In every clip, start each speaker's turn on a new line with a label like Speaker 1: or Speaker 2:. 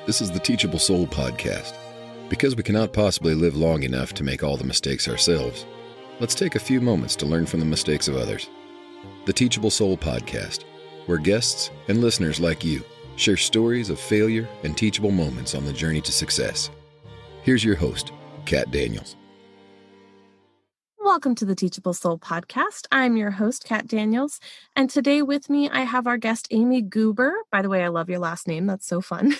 Speaker 1: This is the Teachable Soul podcast. Because we cannot possibly live long enough to make all the mistakes ourselves, let's take a few moments to learn from the mistakes of others. The Teachable Soul podcast, where guests and listeners like you share stories of failure and teachable moments on the journey to success. Here's your host, Kat Daniels.
Speaker 2: Welcome to the Teachable Soul podcast. I'm your host, Kat Daniels, and today with me I have our guest, Amy Goober. By the way, I love your last name. That's so fun.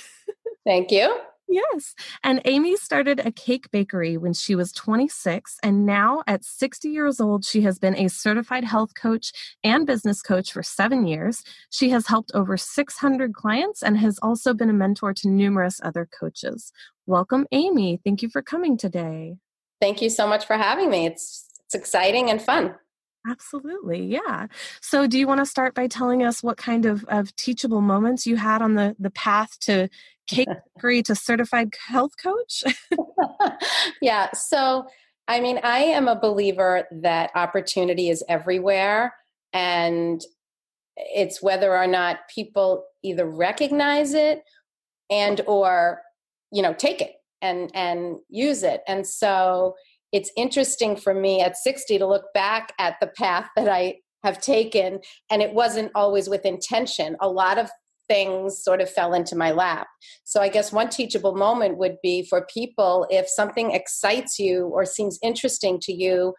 Speaker 3: Thank you.
Speaker 2: Yes. And Amy started a cake bakery when she was 26, and now at 60 years old, she has been a certified health coach and business coach for 7 years. She has helped over 600 clients and has also been a mentor to numerous other coaches. Welcome, Amy. Thank you for coming today.
Speaker 3: Thank you so much for having me. It's exciting and fun.
Speaker 2: Absolutely. Yeah. So do you want to start by telling us what kind of teachable moments you had on the path to cake bakery to certified health coach?
Speaker 3: Yeah. So, I am a believer that opportunity is everywhere, and it's whether or not people either recognize it and or, take it and use it. And so it's interesting for me at 60 to look back at the path that I have taken, and it wasn't always with intention. A lot of things sort of fell into my lap. So I guess one teachable moment would be for people, if something excites you or seems interesting to you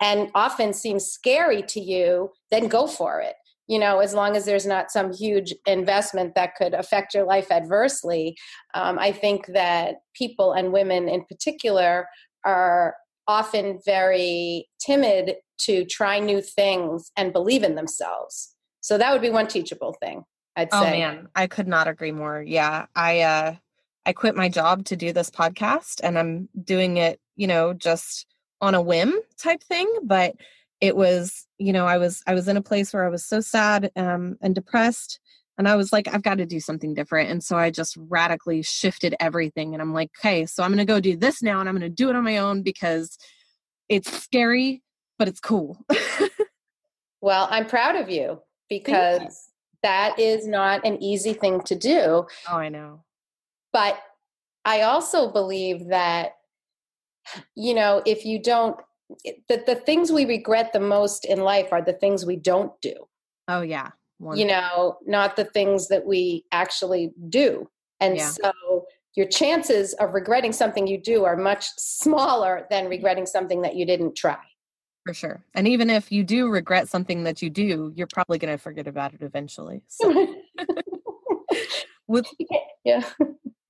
Speaker 3: and often seems scary to you, then go for it. As long as there's not some huge investment that could affect your life adversely. I think that people, and women in particular, are often very timid to try new things and believe in themselves. So that would be one teachable thing, I'd say.
Speaker 2: Oh man, I could not agree more. Yeah. I quit my job to do this podcast, and I'm doing it, just on a whim type thing. But it was, I was in a place where I was so sad and depressed, and I was like, I've got to do something different. And so I just radically shifted everything. And I'm like, okay, so I'm going to go do this now, and I'm going to do it on my own because it's scary, but it's cool.
Speaker 3: Well, I'm proud of you, because that is not an easy thing to do.
Speaker 2: Oh, I know.
Speaker 3: But I also believe that, if you don't, the things we regret the most in life are the things we don't do.
Speaker 2: Oh, yeah.
Speaker 3: Not the things that we actually do. And so your chances of regretting something you do are much smaller than regretting something that you didn't try.
Speaker 2: For sure. And even if you do regret something that you do, you're probably going to forget about it eventually. So.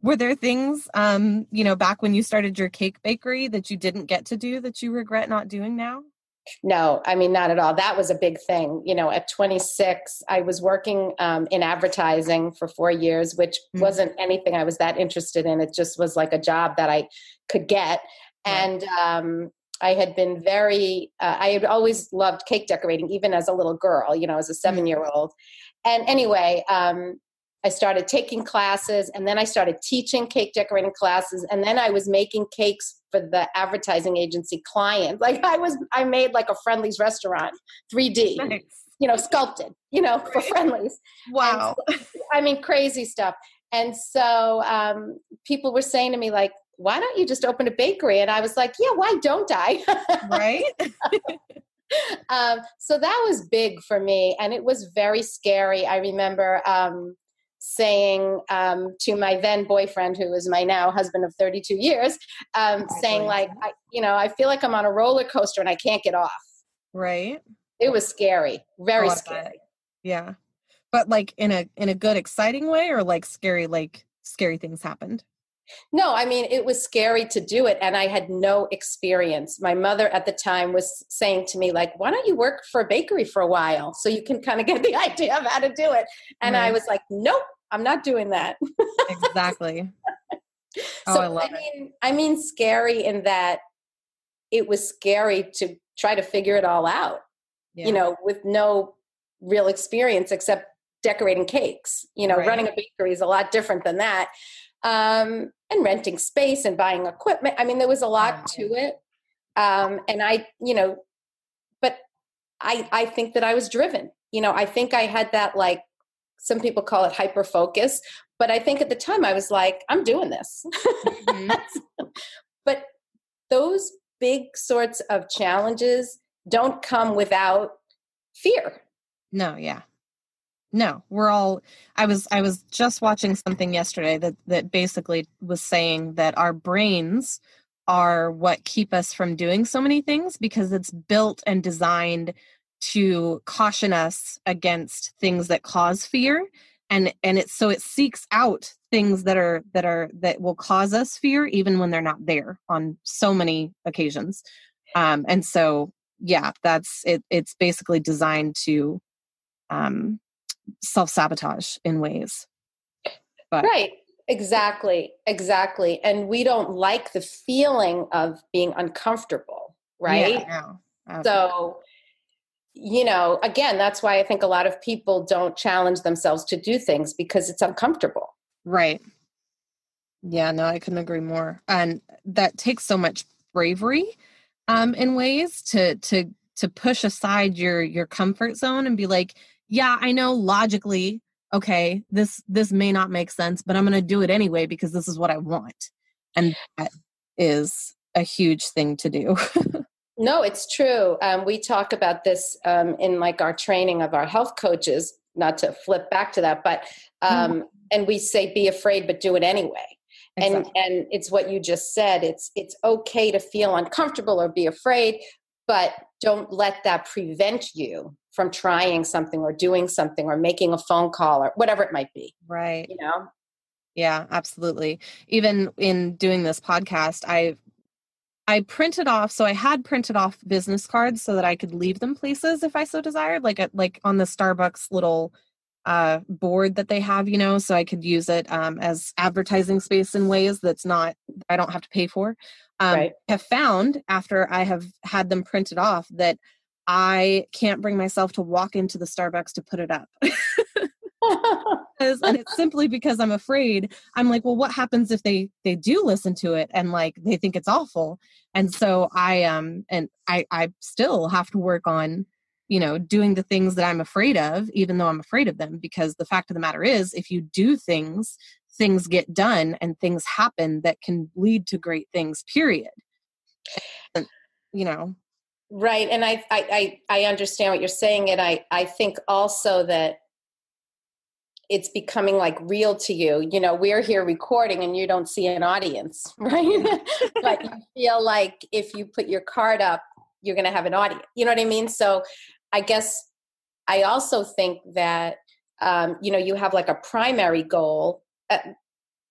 Speaker 2: Were there things, back when you started your cake bakery that you didn't get to do that you regret not doing now?
Speaker 3: No, not at all. That was a big thing. At 26, I was working in advertising for 4 years, which wasn't anything I was that interested in. It just was like a job that I could get. And I had been I had always loved cake decorating, even as a little girl, as a 7-year-old. And anyway, I started taking classes, and then I started teaching cake decorating classes. And then I was making cakes for the advertising agency client. I made like a Friendly's restaurant, 3D, nice. Sculpted, for Friendly's.
Speaker 2: Wow.
Speaker 3: So, crazy stuff. And so people were saying to me, like, why don't you just open a bakery? And I was like, yeah, why don't I?
Speaker 2: Right.
Speaker 3: So that was big for me. And it was very scary. I remember saying to my then boyfriend, who is my now husband of 32 years, saying like, I feel like I'm on a roller coaster and I can't get off.
Speaker 2: Right.
Speaker 3: It was scary. Very scary.
Speaker 2: Yeah. But like in a good, exciting way, or like scary things happened?
Speaker 3: No, it was scary to do it, and I had no experience. My mother at the time was saying to me, like, why don't you work for a bakery for a while so you can kind of get the idea of how to do it? And I was like, nope, I'm not doing that.
Speaker 2: Exactly.
Speaker 3: So, I love it. Scary in that it was scary to try to figure it all out, with no real experience except decorating cakes. Running a bakery is a lot different than that. And renting space and buying equipment. There was a lot to it. And but I think that I was driven. I think I had that like some people call it hyper focus, but I think at the time I was like, I'm doing this. Mm-hmm. But those big sorts of challenges don't come without fear.
Speaker 2: No, yeah. No, I was just watching something yesterday that basically was saying that our brains are what keep us from doing so many things, because it's built and designed to caution us against things that cause fear. And it seeks out things that will cause us fear, even when they're not there, on so many occasions. And so, yeah, that's it. It's basically designed to self-sabotage in ways. But
Speaker 3: right. Exactly. And we don't like the feeling of being uncomfortable, right?
Speaker 2: Yeah, no.
Speaker 3: So, again, that's why I think a lot of people don't challenge themselves to do things, because it's uncomfortable.
Speaker 2: Right. Yeah, no, I couldn't agree more. And that takes so much bravery in ways to push aside your comfort zone and be like, yeah, I know logically, okay, this may not make sense, but I'm going to do it anyway because this is what I want. And that is a huge thing to do.
Speaker 3: No, it's true. We talk about this in like our training of our health coaches, not to flip back to that, but and we say, be afraid, but do it anyway. Exactly. And it's what you just said. It's okay to feel uncomfortable or be afraid, but don't let that prevent you from trying something or doing something or making a phone call or whatever it might be.
Speaker 2: Right. Yeah, absolutely. Even in doing this podcast, I printed off, so I had printed off business cards so that I could leave them places if I so desired, like on the Starbucks little board that they have, so I could use it as advertising space in ways I don't have to pay for.
Speaker 3: Right.
Speaker 2: I have found, after I have had them printed off, that I can't bring myself to walk into the Starbucks to put it up. And it's simply because I'm afraid. I'm like, well, what happens if they do listen to it and like they think it's awful? And so I still have to work on, doing the things that I'm afraid of, even though I'm afraid of them, because the fact of the matter is, if you do things get done and things happen that can lead to great things, period. And,
Speaker 3: Right. And I understand what you're saying. And I think also that it's becoming like real to you. We're here recording and you don't see an audience, right? But you feel like if you put your card up, you're going to have an audience. You know what I mean? So I guess I also think that, you have like a primary goal,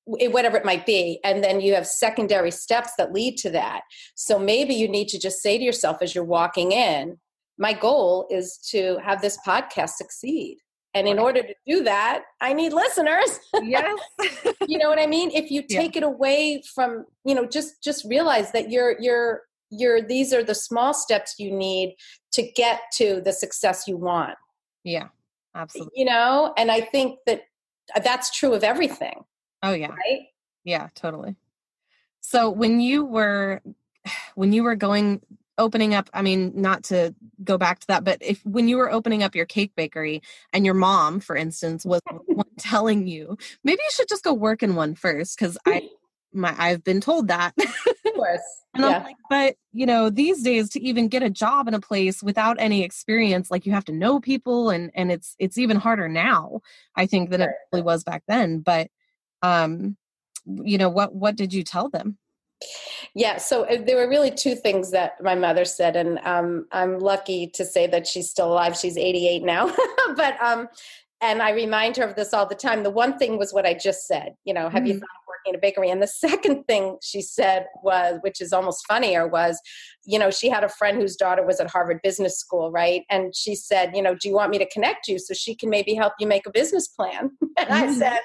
Speaker 3: whatever it might be, and then you have secondary steps that lead to that. So maybe you need to just say to yourself as you're walking in, my goal is to have this podcast succeed. And in order to do that, I need listeners.
Speaker 2: Yes.
Speaker 3: You know what I mean? If you take it away from, just realize that these are the small steps you need to get to the success you want.
Speaker 2: Yeah, absolutely.
Speaker 3: And I think that that's true of everything.
Speaker 2: Oh yeah.
Speaker 3: Right?
Speaker 2: Yeah, totally. So when you were opening up, I mean, not to go back to that, but when you were opening up your cake bakery and your mom, for instance, was telling you, maybe you should just go work in one first, because I've been told that.
Speaker 3: Of course.
Speaker 2: And I'm like, but these days, to even get a job in a place without any experience, like, you have to know people, and it's even harder now, I think, than it really was back then. But what did you tell them?
Speaker 3: Yeah, so there were really two things that my mother said, and I'm lucky to say that she's still alive. She's 88 now, but and I remind her of this all the time. The one thing was what I just said. Have you thought of working in a bakery? And the second thing she said was, which is almost funnier, was, she had a friend whose daughter was at Harvard Business School, right? And she said, do you want me to connect you so she can maybe help you make a business plan? And I said,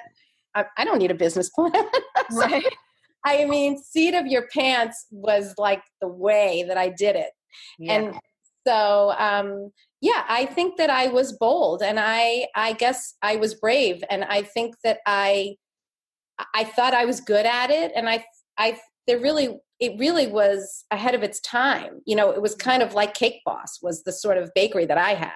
Speaker 3: I don't need a business plan.
Speaker 2: Right.
Speaker 3: I mean, seat of your pants was like the way that I did it. Yeah. And so, I think that I was bold, and I guess I was brave. And I think that I thought I was good at it. And it really was ahead of its time. It was kind of like Cake Boss was the sort of bakery that I had.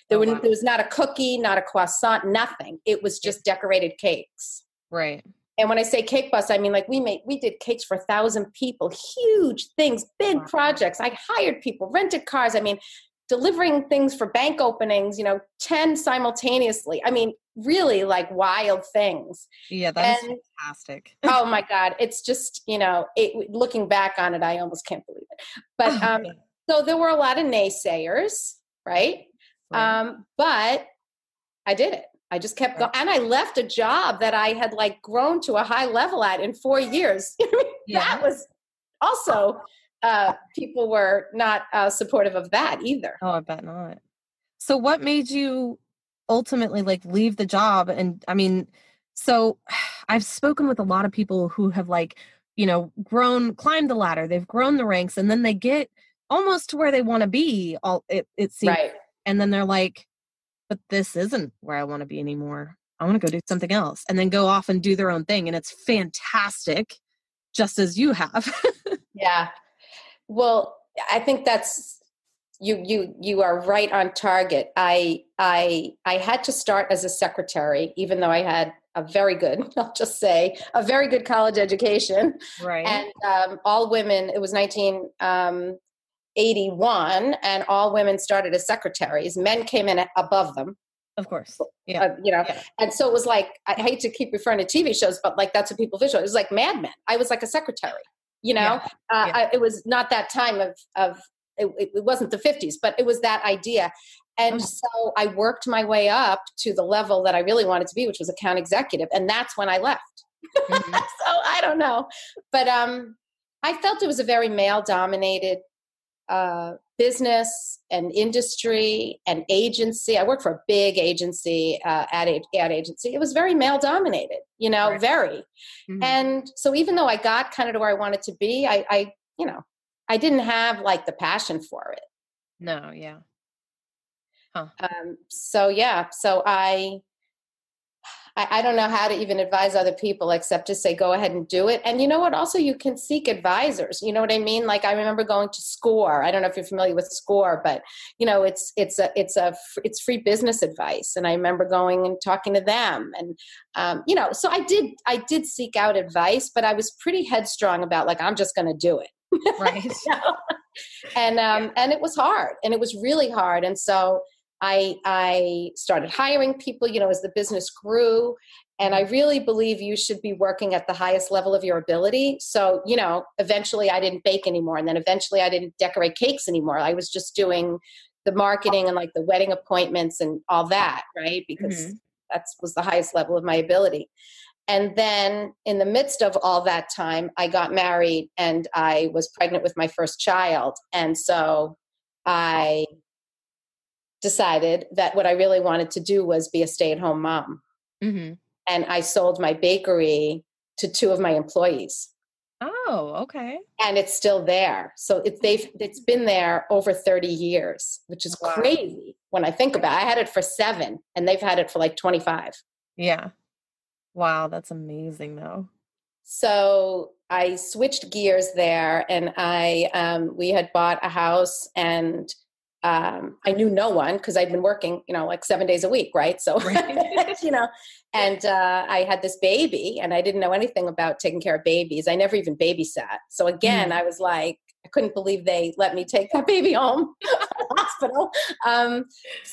Speaker 3: There,
Speaker 2: wow.
Speaker 3: there was not a cookie, not a croissant, nothing. It was just decorated cakes.
Speaker 2: Right.
Speaker 3: And when I say cake bus, I mean, like we did cakes for 1,000 people, huge things, big projects. I hired people, rented cars. I mean, delivering things for bank openings, 10 simultaneously. I mean, really like wild things.
Speaker 2: Yeah, that is fantastic.
Speaker 3: Oh my God. It's just, looking back on it, I almost can't believe it. But so there were a lot of naysayers, right? But I did it. I just kept going. And I left a job that I had like grown to a high level at in 4 years. That was also, people were not supportive of that either.
Speaker 2: Oh, I bet not. So what made you ultimately like leave the job? And I mean, so I've spoken with a lot of people who have like, climbed the ladder, they've grown the ranks, and then they get almost to where they want to be. It seems. Right. And then they're like, but this isn't where I want to be anymore. I want to go do something else, and then go off and do their own thing. And it's fantastic, just as you have. Yeah.
Speaker 3: Well, I think that's, you are right on target. I had to start as a secretary, even though I had I'll just say a very good college education.
Speaker 2: Right.
Speaker 3: And all women, it was 1981, and all women started as secretaries. Men came in above them.
Speaker 2: Of course. Yeah.
Speaker 3: And so it was like, I hate to keep referring to TV shows, but like, that's what people visualize. It was like Mad Men. I was like a secretary, it was not that time of it wasn't the 50s, but it was that idea. And so I worked my way up to the level that I really wanted to be, which was account executive. And that's when I left. Mm-hmm. So I don't know, but I felt it was a very male dominated business and industry and agency. I worked for a big agency, ad agency. It was very male dominated, right. Very. Mm-hmm. And so even though I got kind of to where I wanted to be, I didn't have like the passion for it.
Speaker 2: No. Yeah. Huh.
Speaker 3: So I don't know how to even advise other people except to say, go ahead and do it. And you know what? Also, you can seek advisors. You know what I mean? Like I remember going to SCORE. I don't know if you're familiar with SCORE, but it's free business advice. And I remember going and talking to them. And so I did seek out advice, but I was pretty headstrong about like I'm just going to do it.
Speaker 2: Right.
Speaker 3: And it was hard, and it was really hard. And so I started hiring people, as the business grew. And I really believe you should be working at the highest level of your ability. So, eventually I didn't bake anymore. And then eventually I didn't decorate cakes anymore. I was just doing the marketing and like the wedding appointments and all that, right? Because that was the highest level of my ability. And then in the midst of all that time, I got married and I was pregnant with my first child. And so I decided that what I really wanted to do was be a stay-at-home mom. Mm-hmm. And I sold my bakery to 2 of my employees.
Speaker 2: Oh, okay.
Speaker 3: And it's still there. So it's been there over 30 years, which is crazy when I think about it. I had it for 7 and they've had it for like 25.
Speaker 2: Yeah. Wow, that's amazing though.
Speaker 3: So I switched gears there, and we had bought a house, and I knew no one because I'd been working, like 7 days a week, right? So, right. And I had this baby, and I didn't know anything about taking care of babies. I never even babysat. So again, I was like, I couldn't believe they let me take that baby home to the hospital.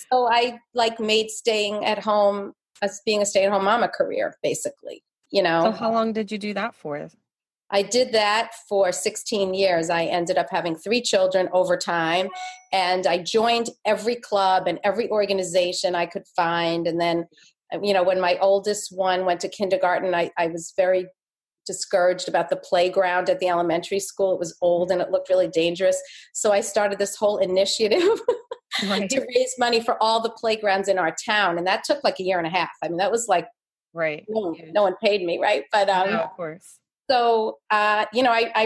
Speaker 3: So I like made staying at home, as being a stay-at-home mom, a career, basically,
Speaker 2: So how long did you do that for?
Speaker 3: I did that for 16 years. I ended up having 3 children over time, and I joined every club and every organization I could find. And then, when my oldest one went to kindergarten, I was very discouraged about the playground at the elementary school. It was old and it looked really dangerous. So I started this whole initiative to raise money for all the playgrounds in our town. And that took like a year and a half. I mean, that was like,
Speaker 2: right.
Speaker 3: No one paid me. Right. But,
Speaker 2: of course.
Speaker 3: So, I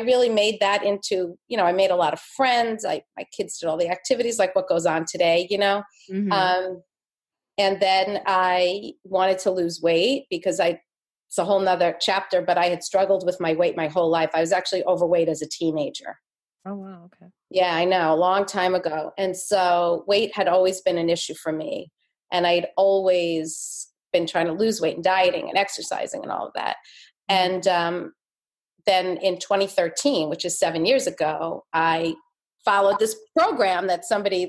Speaker 3: really made that into, I made a lot of friends. My kids did all the activities, like what goes on today, Mm-hmm. And then I wanted to lose weight because it's a whole nother chapter, but I had struggled with my weight my whole life. I was actually overweight as a teenager.
Speaker 2: Oh, wow. Okay.
Speaker 3: Yeah, I know, a long time ago. And so weight had always been an issue for me. And I'd always been trying to lose weight and dieting and exercising and all of that. And then in 2013, which is 7 years ago, I followed this program that somebody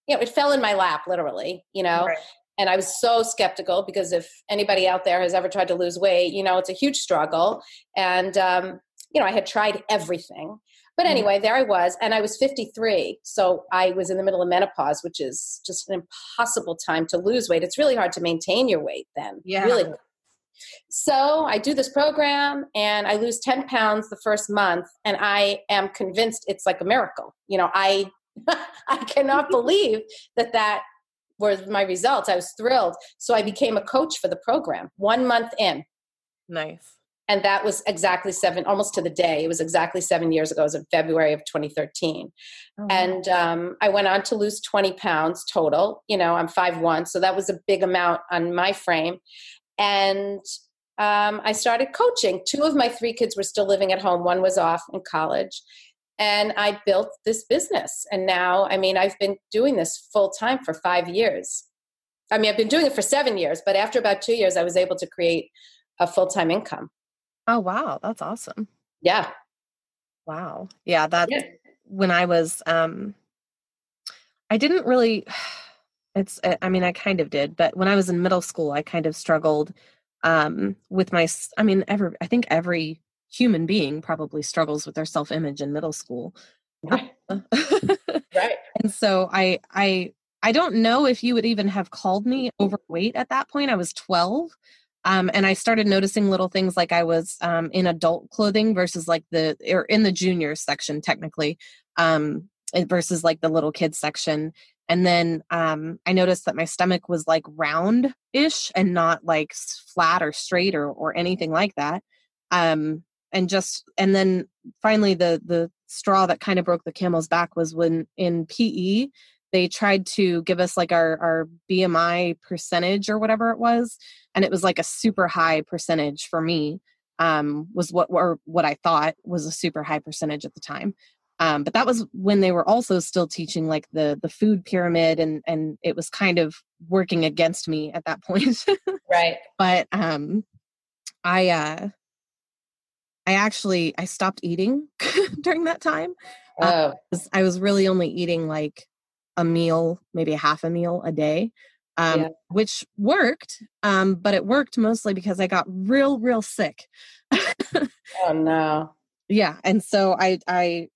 Speaker 3: it fell in my lap, literally,
Speaker 2: Right.
Speaker 3: and I was so skeptical because if anybody out there has ever tried to lose weight, it's a huge struggle. And, I had tried everything. But anyway, there I was, and I was 53. So I was in the middle of menopause, which is just an impossible time to lose weight. It's really hard to maintain your weight then.
Speaker 2: Yeah.
Speaker 3: Really. So I do this program and I lose 10 pounds the first month. And I am convinced it's like a miracle. I cannot believe that were my results. I was thrilled. So I became a coach for the program 1 month in.
Speaker 2: Nice.
Speaker 3: And that was exactly almost to the day. It was exactly 7 years ago. It was in February of 2013. Oh, and I went on to lose 20 pounds total. I'm 5'1", so that was a big amount on my frame. And I started coaching. 2 of my 3 kids were still living at home. 1 was off in college. And I built this business. And now, I've been doing this full time for 5 years. I've been doing it for 7 years, but after about 2 years, I was able to create a full-time income.
Speaker 2: Oh, wow. That's awesome.
Speaker 3: Yeah.
Speaker 2: Wow. Yeah. When I was, I didn't really, I kind of did, but when I was in middle school, I kind of struggled, with I think every human being probably struggles with their self-image in middle school.
Speaker 3: Right. Right.
Speaker 2: And so I don't know if you would even have called me overweight at that point. I was 12. And I started noticing little things like I was in adult clothing versus or in the junior section technically, versus like the little kids section. And then I noticed that my stomach was like round-ish and not like flat or straight or anything like that. And then finally the straw that kind of broke the camel's back was when in PE, they tried to give us like our BMI percentage or whatever it was. And it was like a super high percentage for me, was what I thought was a super high percentage at the time. But that was when they were also still teaching like the food pyramid and it was kind of working against me at that point.
Speaker 3: Right.
Speaker 2: But I stopped eating during that time.
Speaker 3: Oh.
Speaker 2: I was really only eating like a meal, maybe a half a meal a day, which worked. But it worked mostly because I got real sick.
Speaker 3: Oh no.
Speaker 2: Yeah. And so I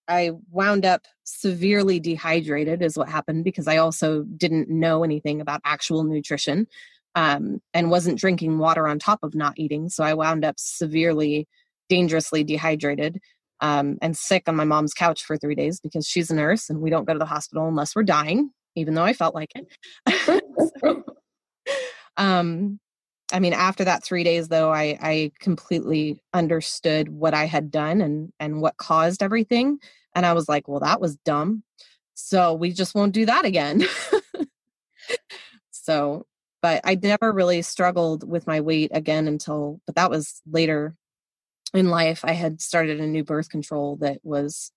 Speaker 2: wound up severely dehydrated is what happened because I also didn't know anything about actual nutrition, and wasn't drinking water on top of not eating. So I wound up severely, dangerously dehydrated, and sick on my mom's couch for 3 days because she's a nurse and we don't go to the hospital unless we're dying, even though I felt like it. After that 3 days though, I completely understood what I had done and what caused everything. And I was like, well, that was dumb. So we just won't do that again. But I never really struggled with my weight again but that was later in life. I had started a new birth control that was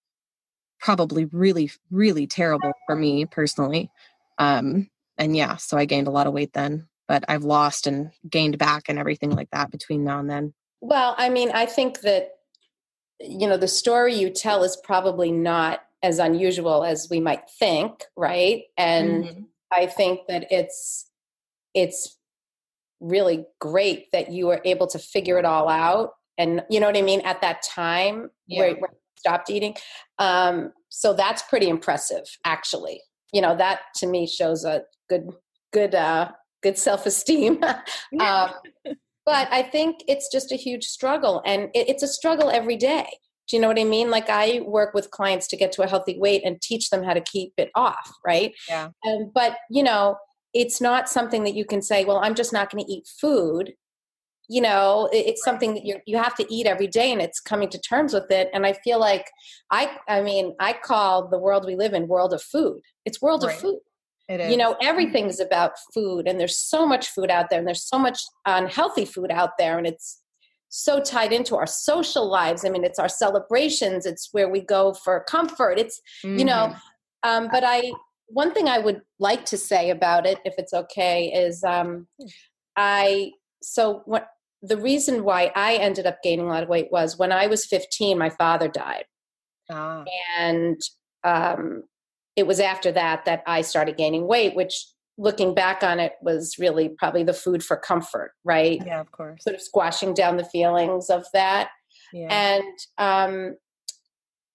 Speaker 2: probably really, really terrible for me personally. So I gained a lot of weight then, but I've lost and gained back and everything like that between now and then.
Speaker 3: Well, I think that, the story you tell is probably not as unusual as we might think. Right. And I think that it's really great that you were able to figure it all out. And you know what I mean? At that time where you stopped eating. So that's pretty impressive, actually. That to me shows a good self-esteem. But I think it's just a huge struggle, and it's a struggle every day. Do you know what I mean? Like I work with clients to get to a healthy weight and teach them how to keep it off. Right.
Speaker 2: Yeah.
Speaker 3: But it's not something that you can say, well, I'm just not going to eat food. It's something that you have to eat every day, and it's coming to terms with it. And I feel like I call the world we live in world of food. It's world of food.
Speaker 2: It is.
Speaker 3: Everything's about food, and there's so much food out there, and there's so much unhealthy food out there, and it's so tied into our social lives. I mean, it's our celebrations. It's where we go for comfort. It's, but one thing I would like to say about it, if it's okay, is the reason why I ended up gaining a lot of weight was when I was 15, my father died.
Speaker 2: Ah.
Speaker 3: And it was after that I started gaining weight, which looking back on it was really probably the food for comfort, right?
Speaker 2: Yeah, of course.
Speaker 3: Sort of squashing down the feelings of that.
Speaker 2: Yeah.
Speaker 3: And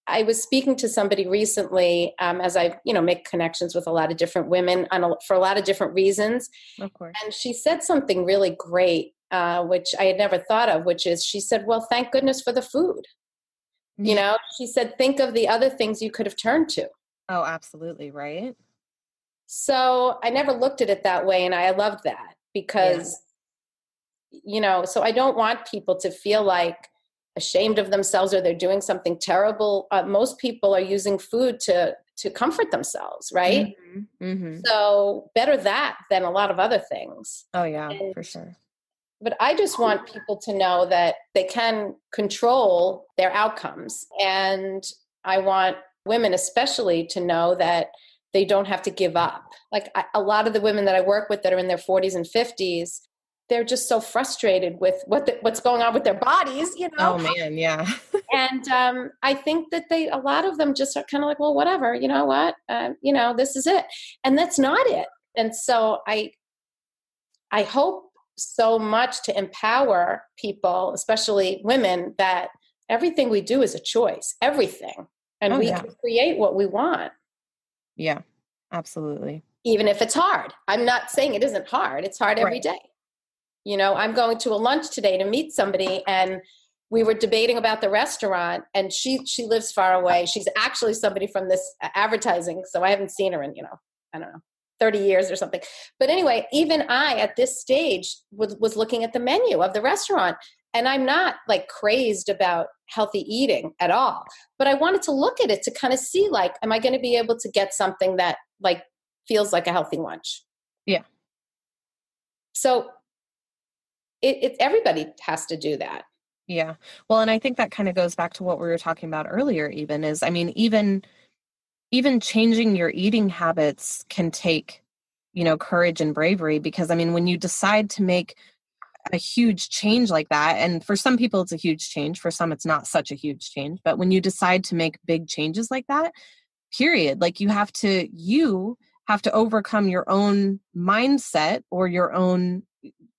Speaker 3: I was speaking to somebody recently as I, make connections with a lot of different women for a lot of different reasons.
Speaker 2: Of course.
Speaker 3: And she said something really great, which I had never thought of, which is she said, well, thank goodness for the food. She said, think of the other things you could have turned to.
Speaker 2: Oh, absolutely. Right.
Speaker 3: So I never looked at it that way. And I loved that because, so I don't want people to feel like ashamed of themselves or they're doing something terrible. Most people are using food to comfort themselves. Right.
Speaker 2: Mm-hmm. Mm-hmm.
Speaker 3: So better that than a lot of other things.
Speaker 2: Oh yeah, for sure.
Speaker 3: But I just want people to know that they can control their outcomes. And I want women especially to know that they don't have to give up. Like a lot of the women that I work with that are in their 40s and 50s, they're just so frustrated with what's going on with their bodies,
Speaker 2: Oh man, yeah.
Speaker 3: And I think that a lot of them just are kind of like, well, whatever, you know what, this is it. And that's not it. And so I hope so much to empower people, especially women, that everything we do is a choice, everything. And we can create what we want.
Speaker 2: Yeah, absolutely.
Speaker 3: Even if it's hard. I'm not saying it isn't hard. It's hard every day. I'm going to a lunch today to meet somebody, and we were debating about the restaurant, and she lives far away. She's actually somebody from this advertising. So I haven't seen her in, I don't know, 30 years or something. But anyway, even I at this stage was looking at the menu of the restaurant, and I'm not like crazed about healthy eating at all, but I wanted to look at it to kind of see, like, am I going to be able to get something that like feels like a healthy lunch?
Speaker 2: Yeah.
Speaker 3: So it everybody has to do that.
Speaker 2: Yeah. Well, and I think that kind of goes back to what we were talking about earlier, even changing your eating habits can take, courage and bravery, because when you decide to make a huge change like that, and for some people it's a huge change, for some it's not such a huge change, but when you decide to make big changes like that, period, like you have to overcome your own mindset or your own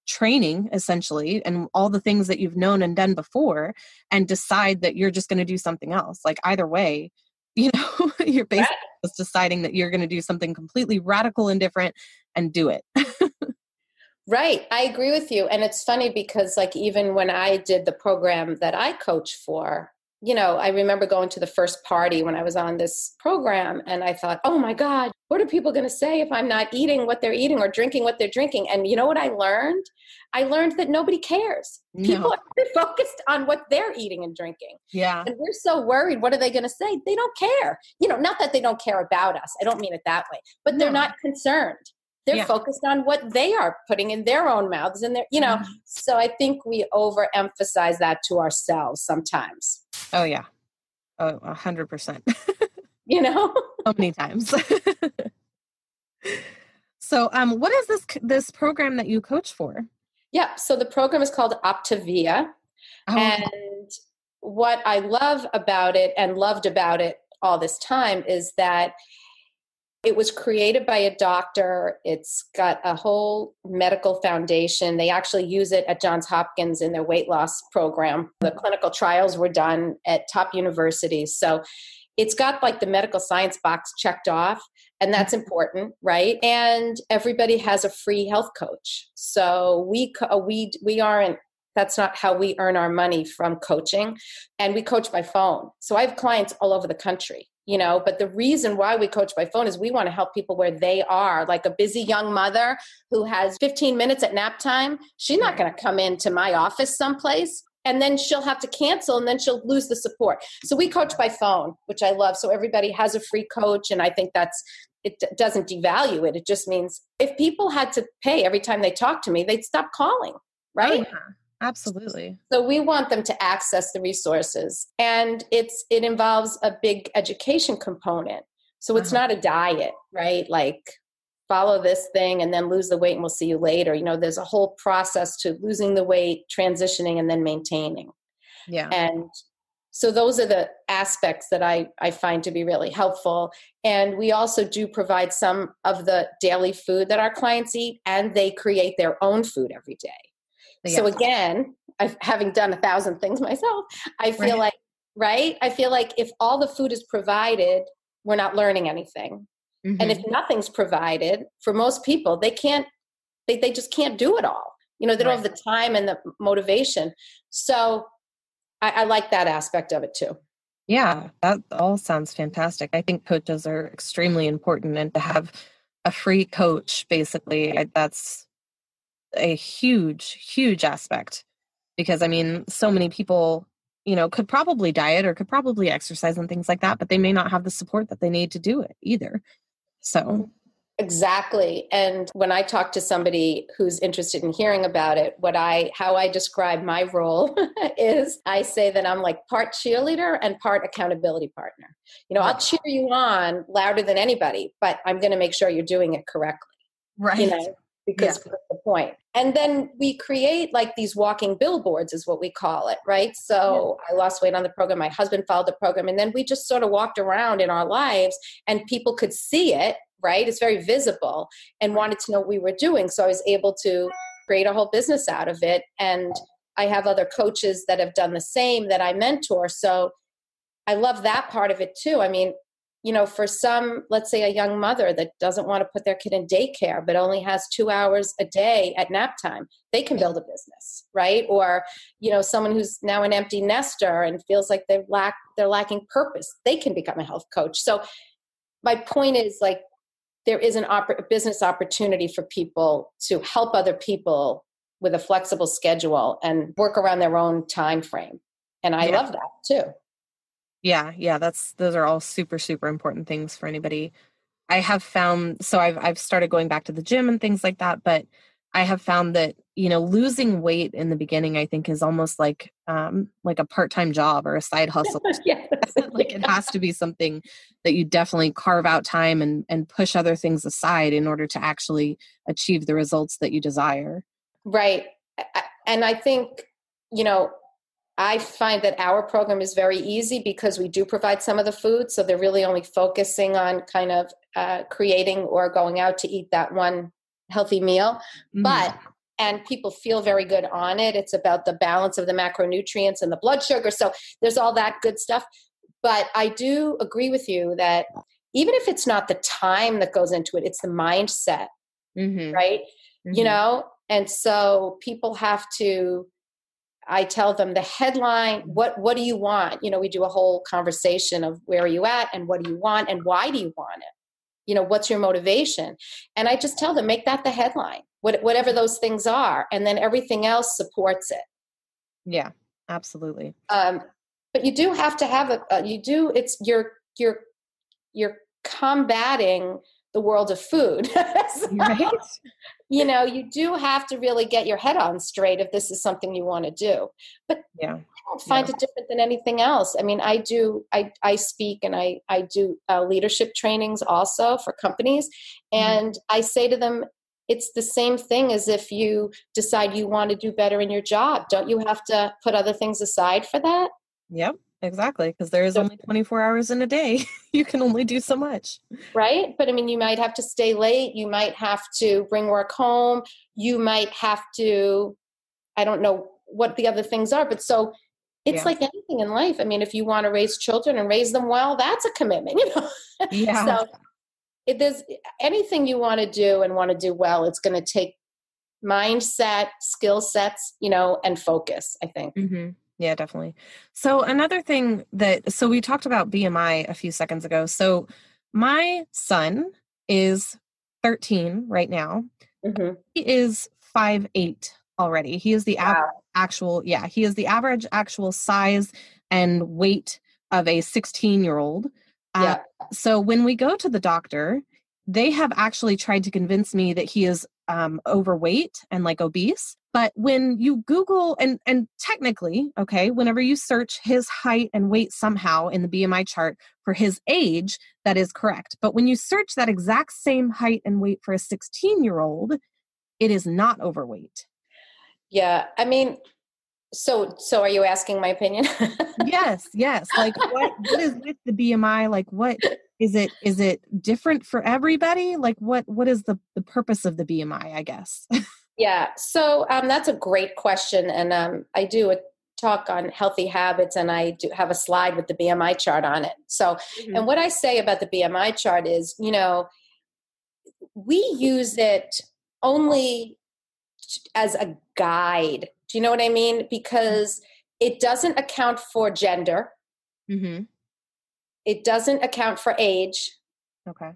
Speaker 2: training, essentially, and all the things that you've known and done before, and decide that you're just going to do something else. Like either way, you're basically just deciding that you're going to do something completely radical and different and do it.
Speaker 3: Right. I agree with you. And it's funny because like, even when I did the program that I coach for, I remember going to the first party when I was on this program, and I thought, oh my God, what are people going to say if I'm not eating what they're eating or drinking what they're drinking? And you know what I learned? I learned that nobody cares.
Speaker 2: No.
Speaker 3: People are focused on what they're eating and drinking.
Speaker 2: Yeah.
Speaker 3: And we're so worried. What are they going to say? They don't care. Not that they don't care about us. I don't mean it that way, but they're not concerned. They're focused on what they are putting in their own mouths and their, so I think we overemphasize that to ourselves sometimes.
Speaker 2: Oh yeah. Oh, 100%. So many times. So, what is this program that you coach for?
Speaker 3: Yeah. So the program is called Optive Via.
Speaker 2: Oh.
Speaker 3: And what I love about it and loved about it all this time is that it was created by a doctor. It's got a whole medical foundation. They actually use it at Johns Hopkins in their weight loss program. The clinical trials were done at top universities. So it's got like the medical science box checked off, and that's important, right? And everybody has a free health coach. So we aren't, that's not how we earn our money from coaching. And we coach by phone. So I have clients all over the country. But the reason why we coach by phone is we want to help people where they are. Like a busy young mother who has 15 minutes at nap time, she's not going to come into my office someplace, and then she'll have to cancel, and then she'll lose the support. So we coach by phone, which I love. So everybody has a free coach, and I think it doesn't devalue it. It just means if people had to pay every time they talk to me, they'd stop calling, right?
Speaker 2: Oh, Absolutely.
Speaker 3: So we want them to access the resources, and it involves a big education component. So it's not a diet, right? Like follow this thing and then lose the weight and we'll see you later. There's a whole process to losing the weight, transitioning, and then maintaining.
Speaker 2: Yeah.
Speaker 3: And so those are the aspects that I find to be really helpful. And we also do provide some of the daily food that our clients eat, and they create their own food every day.
Speaker 2: Yeah.
Speaker 3: So again, having done 1,000 things myself, I feel like, right? I feel like if all the food is provided, we're not learning anything. And if nothing's provided, for most people, they just can't do it all. They don't have the time and the motivation. So I like that aspect of it too.
Speaker 2: Yeah, that all sounds fantastic. I think coaches are extremely important, and to have a free coach, basically, that's a huge, huge aspect. Because so many people, could probably diet or could probably exercise and things like that, but they may not have the support that they need to do it either. So.
Speaker 3: Exactly. And when I talk to somebody who's interested in hearing about it, how I describe my role is I say that I'm like part cheerleader and part accountability partner. I'll cheer you on louder than anybody, but I'm going to make sure you're doing it correctly.
Speaker 2: Right.
Speaker 3: Because that's the point. And then we create like these walking billboards is what we call it, right? So I lost weight on the program. My husband followed the program. And then we just sort of walked around in our lives and people could see it, right? It's very visible and wanted to know what we were doing. So I was able to create a whole business out of it. And I have other coaches that have done the same that I mentor. So I love that part of it too. For some, let's say a young mother that doesn't want to put their kid in daycare, but only has 2 hours a day at nap time, they can build a business, right? Or, someone who's now an empty nester and feels like they're lacking purpose, they can become a health coach. So my point is like, there is a business opportunity for people to help other people with a flexible schedule and work around their own time frame. And I love that too.
Speaker 2: Yeah, those are all super, super important things for anybody. I have found, so I've started going back to the gym and things like that, but I have found that, losing weight in the beginning, I think is almost like a part-time job or a side hustle. Like it has to be something that you definitely carve out time and push other things aside in order to actually achieve the results that you desire.
Speaker 3: Right. And I think, I find that our program is very easy because we do provide some of the food. So they're really only focusing on kind of creating or going out to eat that one healthy meal. And people feel very good on it. It's about the balance of the macronutrients and the blood sugar. So there's all that good stuff. But I do agree with you that even if it's not the time that goes into it, it's the mindset, right? And so people have to, I tell them the headline, what do you want? We do a whole conversation of where are you at and what do you want and why do you want it? What's your motivation? And I just tell them, make that the headline, whatever those things are. And then everything else supports it.
Speaker 2: Yeah, absolutely.
Speaker 3: But you do have to have you're combating the world of food.
Speaker 2: Right.
Speaker 3: You do have to really get your head on straight if this is something you want to do. But I don't find it different than anything else. I speak and I do leadership trainings also for companies. And I say to them, it's the same thing as if you decide you want to do better in your job. Don't you have to put other things aside for that?
Speaker 2: Yep. Exactly, because there is only 24 hours in a day. You can only do so much.
Speaker 3: Right? But you might have to stay late. You might have to bring work home. You might have to, I don't know what the other things are. But so it's like anything in life. If you want to raise children and raise them well, that's a commitment.
Speaker 2: Yeah.
Speaker 3: So if there's anything you want to do and want to do well, it's going to take mindset, skill sets, and focus, I think.
Speaker 2: Yeah, definitely. So another thing so we talked about BMI a few seconds ago. So my son is 13 right now. He is 5'8" already. He is the he is the average actual size and weight of a 16-year-old. So when we go to the doctor, they have actually tried to convince me that he is overweight and like obese, But when you Google and technically, okay, whenever you search his height and weight somehow in the BMI chart for his age, that is correct. But when you search that exact same height and weight for a 16-year-old, it is not overweight.
Speaker 3: Yeah. I mean, so are you asking my opinion?
Speaker 2: Yes. Like what is with the BMI? Like what is it? Is it different for everybody? Like what is the purpose of the BMI, I guess?
Speaker 3: Yeah. So that's a great question. And I do a talk on healthy habits, and I do have a slide with the BMI chart on it. So, and what I say about the BMI chart is, we use it only as a guide. Do you know what I mean? Because it doesn't account for gender.
Speaker 2: Mm-hmm.
Speaker 3: It doesn't account for age.
Speaker 2: Okay.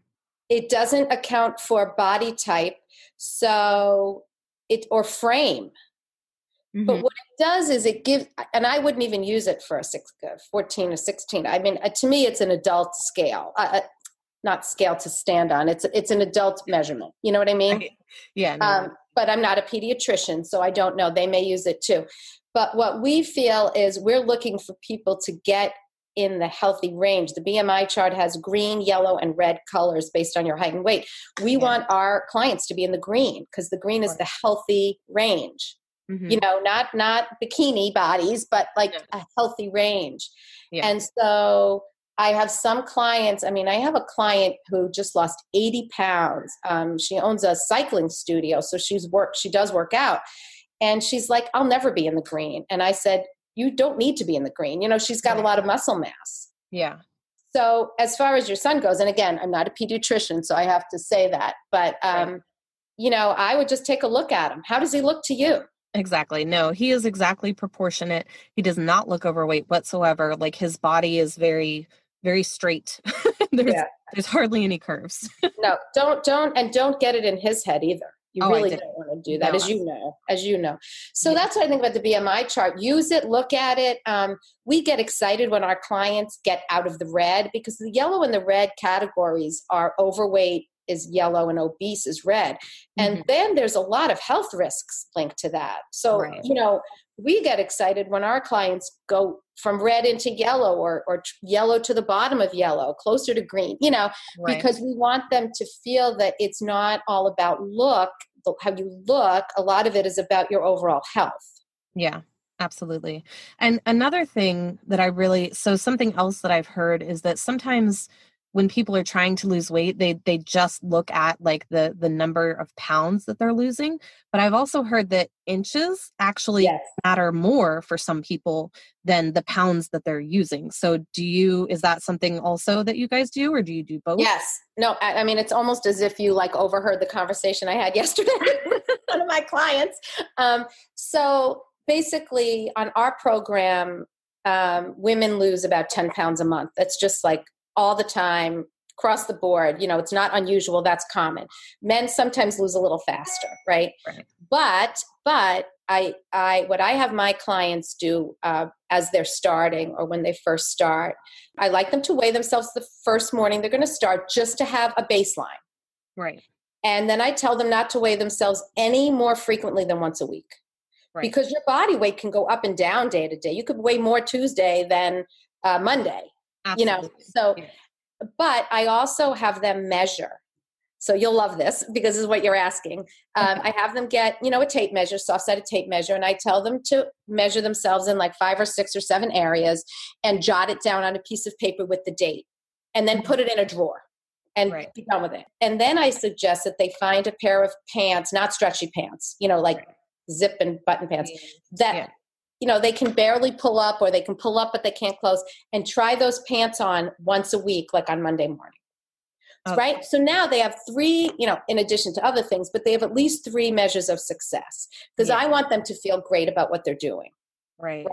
Speaker 3: It doesn't account for body type. So or frame.
Speaker 2: Mm-hmm.
Speaker 3: But what it does is it gives, and I wouldn't even use it for a 14 or 16. I mean, to me, it's an adult scale, not scale to stand on. It's an adult measurement. You know what I mean?
Speaker 2: Right. Yeah. No.
Speaker 3: But I'm not a pediatrician, so I don't know. They may use it too. But what we feel is we're looking for people to get in the healthy range. The BMI chart has green, yellow, and red colors based on your height and weight. We want our clients to be in the green because the green is the healthy range.
Speaker 2: Mm-hmm.
Speaker 3: Not bikini bodies, but like a healthy range. Yeah. And so I have some clients. I mean, I have a client who just lost 80 pounds. She owns a cycling studio, so she does work out. And she's like, I'll never be in the green. And I said, you don't need to be in the green. She's got a lot of muscle mass.
Speaker 2: Yeah.
Speaker 3: So as far as your son goes, and again, I'm not a pediatrician, so I have to say that, but, I would just take a look at him. How does he look to you?
Speaker 2: Exactly. No, he is exactly proportionate. He does not look overweight whatsoever. Like his body is very, very straight. There's hardly any curves.
Speaker 3: No, don't get it in his head either. You really don't want to do that, as you know. So that's what I think about the BMI chart. Use it, look at it. We get excited when our clients get out of the red because the yellow and the red categories are overweight is yellow and obese is red. And then there's a lot of health risks linked to that. So, we get excited when our clients go from red into yellow or yellow to the bottom of yellow, closer to green, because we want them to feel that it's not all about how you look. A lot of it is about your overall health.
Speaker 2: Yeah, absolutely. And another thing that something else that I've heard is that sometimes when people are trying to lose weight, they just look at like the number of pounds that they're losing. But I've also heard that inches actually matter more for some people than the pounds that they're using. So is that something also that you guys do, or do you do both?
Speaker 3: Yes. No, I mean, it's almost as if you like overheard the conversation I had yesterday with one of my clients. So basically on our program, women lose about 10 pounds a month. That's just like all the time, across the board. It's not unusual. That's common. Men sometimes lose a little faster, right? But what I have my clients do as they're starting or when they first start, I like them to weigh themselves the first morning they're going to start, just to have a baseline.
Speaker 2: Right.
Speaker 3: And then I tell them not to weigh themselves any more frequently than once a week. Right. Because your body weight can go up and down day to day. You could weigh more Tuesday than Monday.
Speaker 2: Absolutely.
Speaker 3: But I also have them measure. So you'll love this because this is what you're asking. I have them get, a tape measure, soft-sided tape measure, and I tell them to measure themselves in like 5 or 6 or 7 areas and jot it down on a piece of paper with the date and then put it in a drawer and be done with it. And then I suggest that they find a pair of pants, not stretchy pants, zip and button pants that they can barely pull up, or they can pull up but they can't close, and try those pants on once a week, like on Monday morning. Okay. Right? So now they have 3, in addition to other things, but they have at least 3 measures of success, because I want them to feel great about what they're doing.
Speaker 2: Right?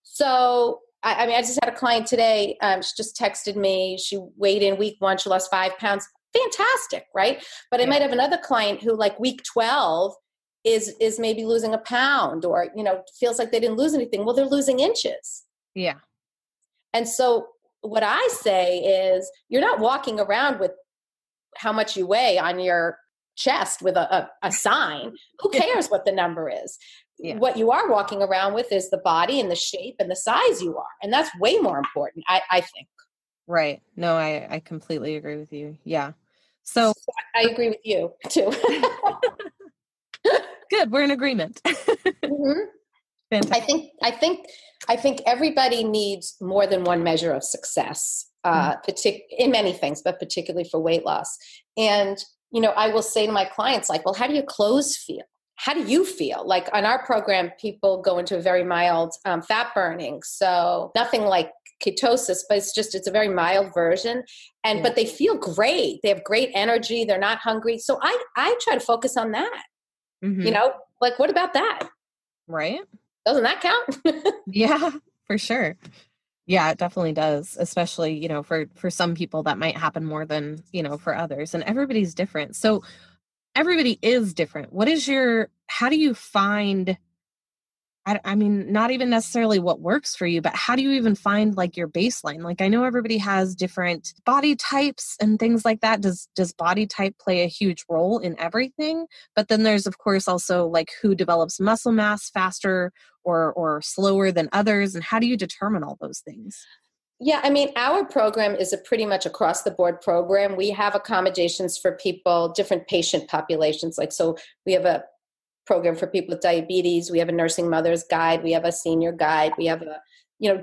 Speaker 3: So, I just had a client today. She just texted me. She weighed in week 1. She lost 5 pounds. Fantastic, right? But I might have another client who, like week 12, is maybe losing a pound, or, feels like they didn't lose anything. Well, they're losing inches.
Speaker 2: Yeah.
Speaker 3: And so what I say is, you're not walking around with how much you weigh on your chest with a sign. Who cares what the number is?
Speaker 2: Yeah.
Speaker 3: What you are walking around with is the body and the shape and the size you are. And that's way more important, I think.
Speaker 2: Right. No, I completely agree with you. Yeah. So
Speaker 3: I agree with you too.
Speaker 2: good. We're in agreement.
Speaker 3: Mm-hmm.
Speaker 2: Fantastic.
Speaker 3: I think everybody needs more than one measure of success, in many things, but particularly for weight loss. And, I will say to my clients, like, well, how do your clothes feel? How do you feel? Like on our program, people go into a very mild fat burning. So nothing like ketosis, but it's a very mild version. But they feel great. They have great energy. They're not hungry. So I try to focus on that.
Speaker 2: Mm-hmm.
Speaker 3: Like, what about that?
Speaker 2: Right.
Speaker 3: Doesn't that count?
Speaker 2: Yeah, for sure. Yeah, it definitely does. Especially, for some people that might happen more than, for others, and everybody's different. So everybody is different. How do you find, I mean, not even necessarily what works for you, but how do you even find like your baseline? Like I know everybody has different body types and things like that. Does body type play a huge role in everything? But then there's of course also like who develops muscle mass faster or slower than others. And how do you determine all those things?
Speaker 3: Yeah, I mean, our program is a pretty much across the board program. We have accommodations for people, different patient populations. Like, so we have a program for people with diabetes. We have a nursing mother's guide. We have a senior guide. We have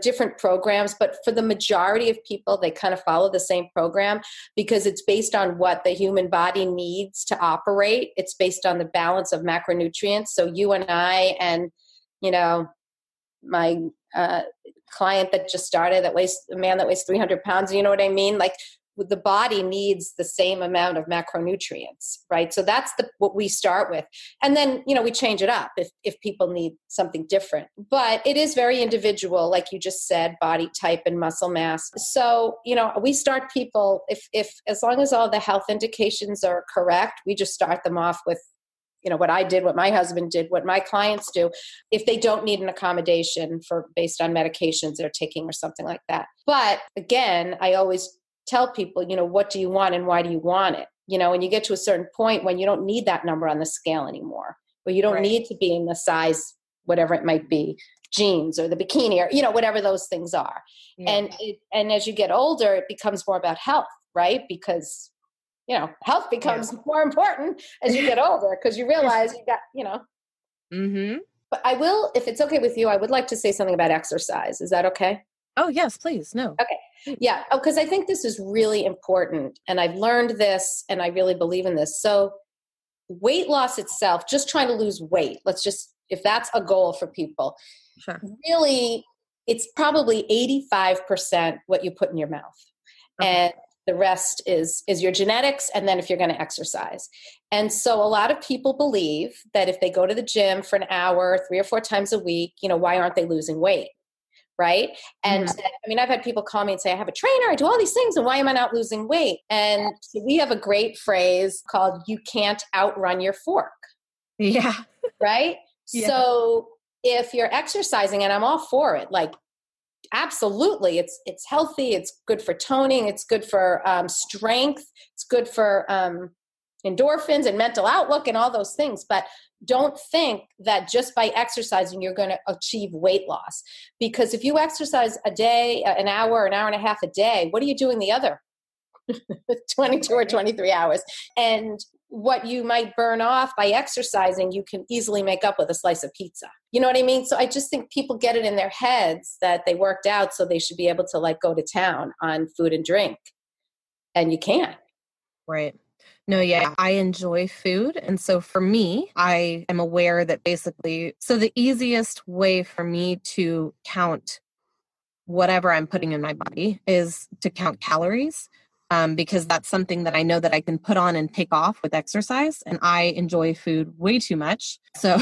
Speaker 3: different programs. But for the majority of people, they kind of follow the same program because it's based on what the human body needs to operate. It's based on the balance of macronutrients. So you and I and, my client that just started, a man that weighs 300 pounds, you know what I mean? Like the body needs the same amount of macronutrients, right? So that's what we start with. And then, we change it up if people need something different. But it is very individual, like you just said, body type and muscle mass. So, we start people, if as long as all the health indications are correct, we just start them off with what I did, what my husband did, what my clients do, if they don't need an accommodation based on medications they're taking or something like that. But again, I always tell people, what do you want and why do you want it? And you get to a certain point when you don't need that number on the scale anymore, or you don't need to be in the size, whatever it might be, jeans or the bikini or, whatever those things are. Yeah. And as you get older, it becomes more about health, right? Because health becomes more important as you get older because you realize you got,
Speaker 2: Mm-hmm.
Speaker 3: But I will, if it's okay with you, I would like to say something about exercise. Is that okay?
Speaker 2: Oh, yes, please. No.
Speaker 3: Okay. Yeah. Because I think this is really important. And I've learned this and I really believe in this. So weight loss itself, just trying to lose weight, if that's a goal for people,
Speaker 2: sure.
Speaker 3: Really, it's probably 85% what you put in your mouth. Okay. And the rest is your genetics, and then if you're going to exercise. And so a lot of people believe that if they go to the gym for an hour, 3 or 4 times a week, why aren't they losing weight? Right? And I mean, I've had people call me and say, I have a trainer, I do all these things, and why am I not losing weight? And we have a great phrase called, you can't outrun your fork.
Speaker 2: Yeah.
Speaker 3: Right?
Speaker 2: Yeah.
Speaker 3: So if you're exercising, and I'm all for it, like, absolutely. It's healthy. It's good for toning. It's good for strength. It's good for endorphins and mental outlook and all those things. But don't think that just by exercising, you're going to achieve weight loss. Because if you exercise a day, an hour and a half a day, what are you doing the other 22 or 23 hours? And what you might burn off by exercising, you can easily make up with a slice of pizza. You know what I mean? So I just think people get it in their heads that they worked out, so they should be able to like go to town on food and drink. And you can't.
Speaker 2: Right. No, yeah, I enjoy food. And so for me, I am aware that so the easiest way for me to count whatever I'm putting in my body is to count calories. Because that's something that I know that I can put on and take off with exercise. And I enjoy food way too much. So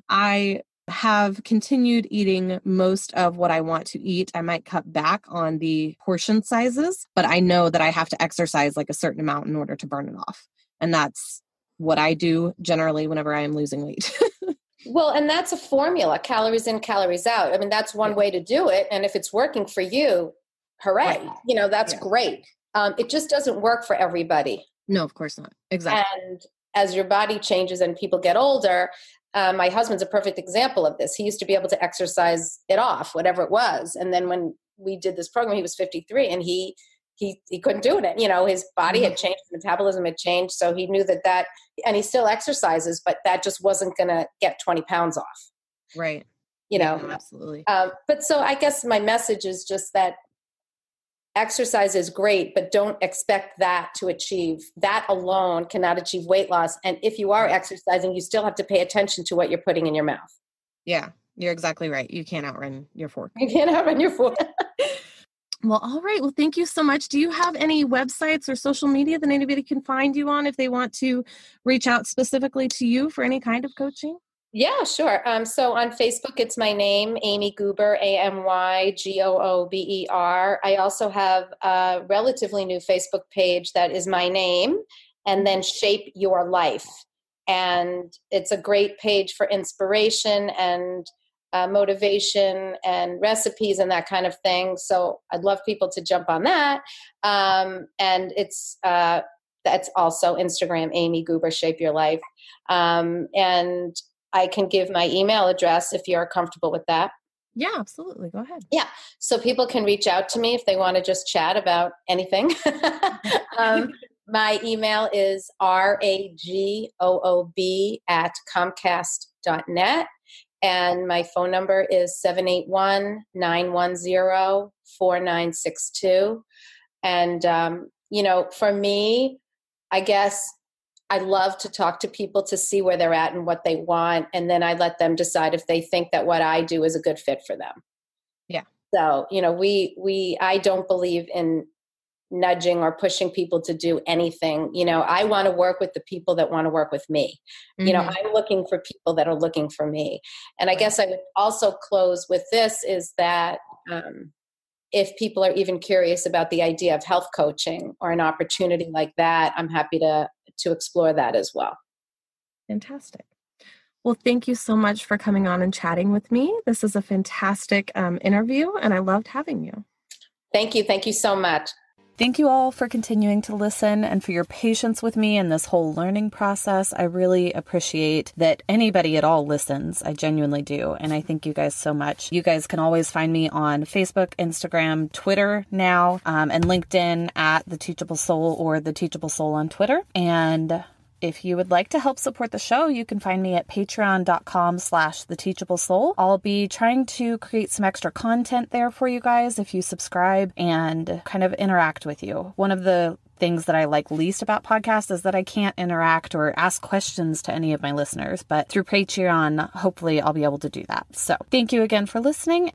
Speaker 2: I have continued eating most of what I want to eat. I might cut back on the portion sizes, but I know that I have to exercise like a certain amount in order to burn it off. And that's what I do generally whenever I am losing weight.
Speaker 3: Well, and that's a formula, calories in, calories out. I mean, that's one way to do it. And if it's working for you, hooray, that's great. It just doesn't work for everybody.
Speaker 2: No, of course not. Exactly.
Speaker 3: And as your body changes and people get older, my husband's a perfect example of this. He used to be able to exercise it off, whatever it was. And then when we did this program, he was 53 and he couldn't do it. You know, his body had changed, metabolism had changed. So he knew that, and he still exercises, but that just wasn't going to get 20 pounds off.
Speaker 2: Right.
Speaker 3: You know,
Speaker 2: absolutely.
Speaker 3: But so I guess my message is just that exercise is great, but don't expect that alone cannot achieve weight loss. And if you are exercising, you still have to pay attention to what you're putting in your mouth.
Speaker 2: Yeah, you're exactly right. You can't outrun your fork.
Speaker 3: You can't outrun your fork.
Speaker 2: Well, all right. Well, thank you so much. Do you have any websites or social media that anybody can find you on if they want to reach out specifically to you for any kind of coaching?
Speaker 3: Yeah, sure. So on Facebook, it's my name, Amy Goober, AMYGOOBER. I also have a relatively new Facebook page that is my name, and then Shape Your Life. And it's a great page for inspiration and motivation and recipes and that kind of thing. So I'd love people to jump on that. And that's also Instagram, Amy Goober, Shape Your Life. And I can give my email address if you're comfortable with that.
Speaker 2: Yeah, absolutely. Go ahead.
Speaker 3: Yeah. So people can reach out to me if they want to just chat about anything. My email is ragoob@comcast.net. And my phone number is 781-910-4962. And, for me, I guess I love to talk to people to see where they're at and what they want. And then I let them decide if they think that what I do is a good fit for them.
Speaker 2: Yeah.
Speaker 3: So, I don't believe in nudging or pushing people to do anything. I want to work with the people that want to work with me. Mm-hmm. I'm looking for people that are looking for me. And I guess I would also close with this is that, if people are even curious about the idea of health coaching or an opportunity like that, I'm happy to explore that as well.
Speaker 2: Fantastic. Well, thank you so much for coming on and chatting with me. This is a fantastic interview, and I loved having you.
Speaker 3: Thank you. Thank you so much.
Speaker 4: Thank you all for continuing to listen and for your patience with me in this whole learning process. I really appreciate that anybody at all listens. I genuinely do. And I thank you guys so much. You guys can always find me on Facebook, Instagram, Twitter now, and LinkedIn at The Teachable Soul or The Teachable Soul on Twitter. And if you would like to help support the show, you can find me at patreon.com/theteachablesoul. I'll be trying to create some extra content there for you guys if you subscribe and kind of interact with you. One of the things that I like least about podcasts is that I can't interact or ask questions to any of my listeners, but through Patreon, hopefully I'll be able to do that. So thank you again for listening.